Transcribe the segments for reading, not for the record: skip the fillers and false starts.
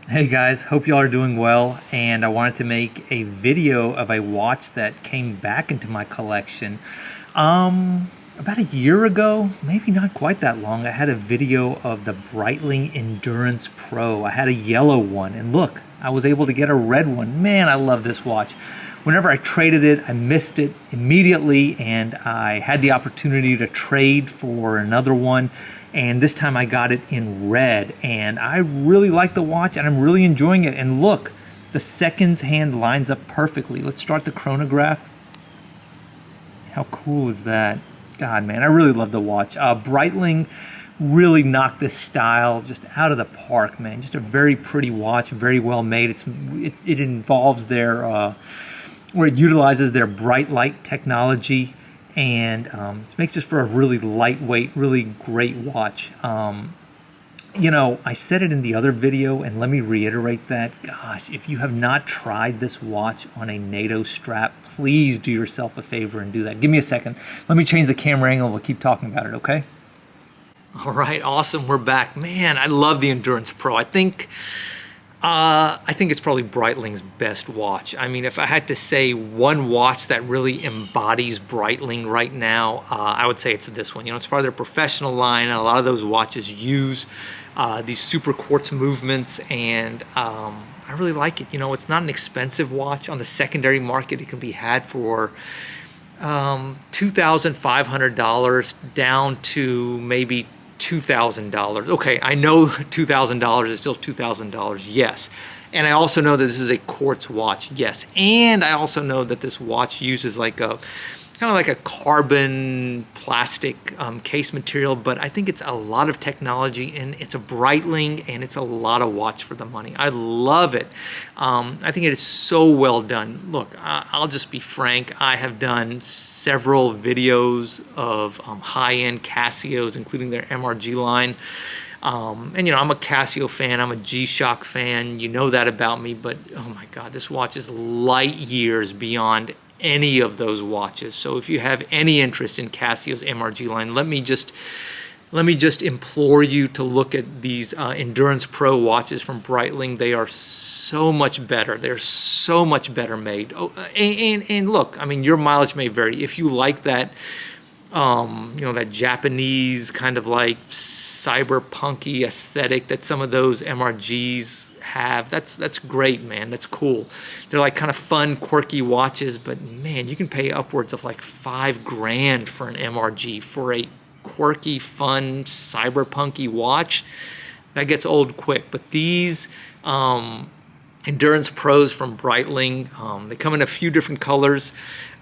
Hey guys, hope y'all are doing well, and I wanted to make a video of a watch that came back into my collection. About a year ago, maybe not quite that long, I had a video of the Breitling Endurance Pro. I had a yellow one, and look, I was able to get a red one. Man, I love this watch. Whenever I traded it, I missed it immediately, and I had the opportunity to trade for another one, and this time I got it in red, and I really like the watch, and I'm really enjoying it. And look, the seconds hand lines up perfectly. Let's start the chronograph. How cool is that? God, man, I really love the watch. Breitling really knocked this style just out of the park, man. Just a very pretty watch, very well made. It involves their where it utilizes their bright light technology, and it makes just for a really lightweight, really great watch. I said it in the other video, and let me reiterate that. Gosh, if you have not tried this watch on a NATO strap, please do yourself a favor and do that. Give me a second. Let me change the camera angle. We'll keep talking about it, okay? All right, awesome. We're back. Man, I love the Endurance Pro. I think it's probably Breitling's best watch. I mean, if I had to say one watch that really embodies Breitling right now, I would say it's this one. It's part of their professional line, and a lot of those watches use these super quartz movements, and I really like it. It's not an expensive watch. On the secondary market, it can be had for $2,500 down to maybe $2,000. Okay, I know $2,000 is still $2,000, yes. And I also know that this is a quartz watch, yes. And I also know that this watch uses like a kind of like a carbon plastic case material, but I think it's a lot of technology, and it's a Breitling, and it's a lot of watch for the money. I love it. I think it is so well done. Look, I'll just be frank. I have done several videos of high-end Casios, including their MRG line. I'm a Casio fan, I'm a G-Shock fan, you know that about me, but oh my God, this watch is light years beyond any of those watches. So if you have any interest in Casio's MRG line, let me just implore you to look at these Endurance Pro watches from Breitling. They are so much better. They're so much better made. Oh, and look, I mean, your mileage may vary. If you like that, that Japanese kind of like cyberpunky aesthetic that some of those MRGs have, that's great, man. That's cool. They're like kind of fun, quirky watches, but man, you can pay upwards of like $5,000 for an MRG for a quirky, fun, cyberpunky watch. That gets old quick. But these Endurance Pros from Breitling, they come in a few different colors.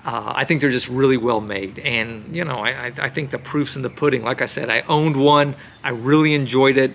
I think they're just really well made, and I think the proof's in the pudding. Like I said, I owned one. I really enjoyed it.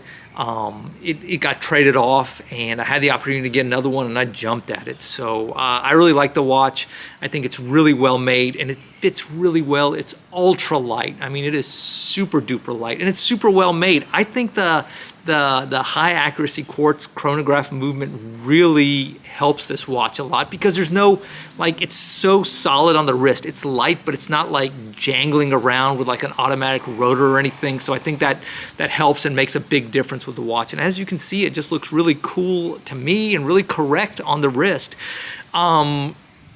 It got traded off, and I had the opportunity to get another one, and I jumped at it. So I really like the watch. I think it's really well made, and it fits really well. It's ultra light. I mean, it is super duper light, and it's super well made. I think the high accuracy quartz chronograph movement really helps this watch a lot, because there's no, it's so solid on the wrist. It's light, but it's not like jangling around with like an automatic rotor or anything. So I think that helps and makes a big difference with the watch. And as you can see, it just looks really cool to me and really correct on the wrist.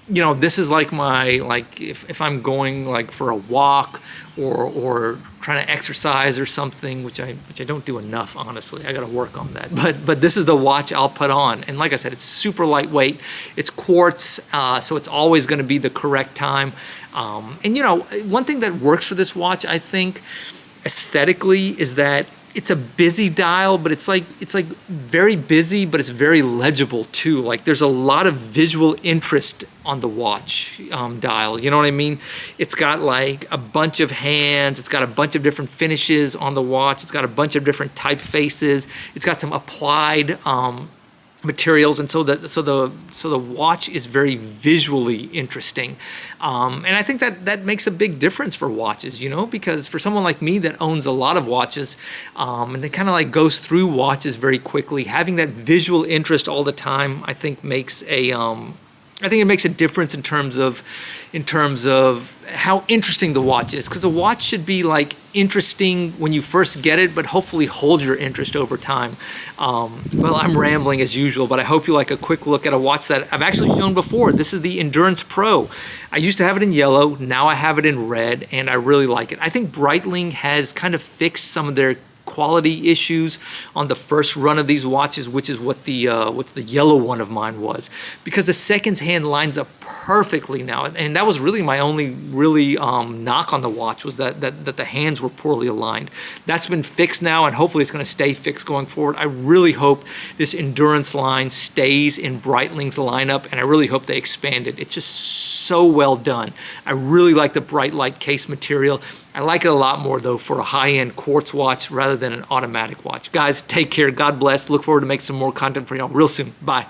This is like my, if I'm going like for a walk or trying to exercise or something, which I don't do enough, honestly. I got to work on that. But this is the watch I'll put on. And like I said, it's super lightweight. It's quartz, so it's always going to be the correct time. One thing that works for this watch, I think, aesthetically, is that it's a busy dial, but it's like very busy, but it's very legible too. Like there's a lot of visual interest on the watch dial. You know what I mean? It's got like a bunch of hands. It's got a bunch of different finishes on the watch. It's got a bunch of different typefaces. It's got some applied materials, and so the watch is very visually interesting, and I think that makes a big difference for watches, because for someone like me that owns a lot of watches, and that kind of like goes through watches very quickly, having that visual interest all the time, I think makes a I think it makes a difference in terms of how interesting the watch is, because a watch should be like interesting when you first get it, but hopefully hold your interest over time. Well, I'm rambling as usual, but I hope you like a quick look at a watch that I've actually shown before. This is the Endurance Pro. I used to have it in yellow, now I have it in red, and I really like it. I think Breitling has kind of fixed some of their quality issues on the first run of these watches, which is what the yellow one of mine was, because the seconds hand lines up perfectly now, and that was really my only really knock on the watch, was that the hands were poorly aligned. That's been fixed now, and hopefully it's going to stay fixed going forward. I really hope this Endurance line stays in Breitling's lineup, and I really hope they expand it. It's just so well done. I really like the bright light case material. I like it a lot more, though, for a high-end quartz watch rather than an automatic watch. Guys, take care. God bless. Look forward to making some more content for y'all real soon. Bye.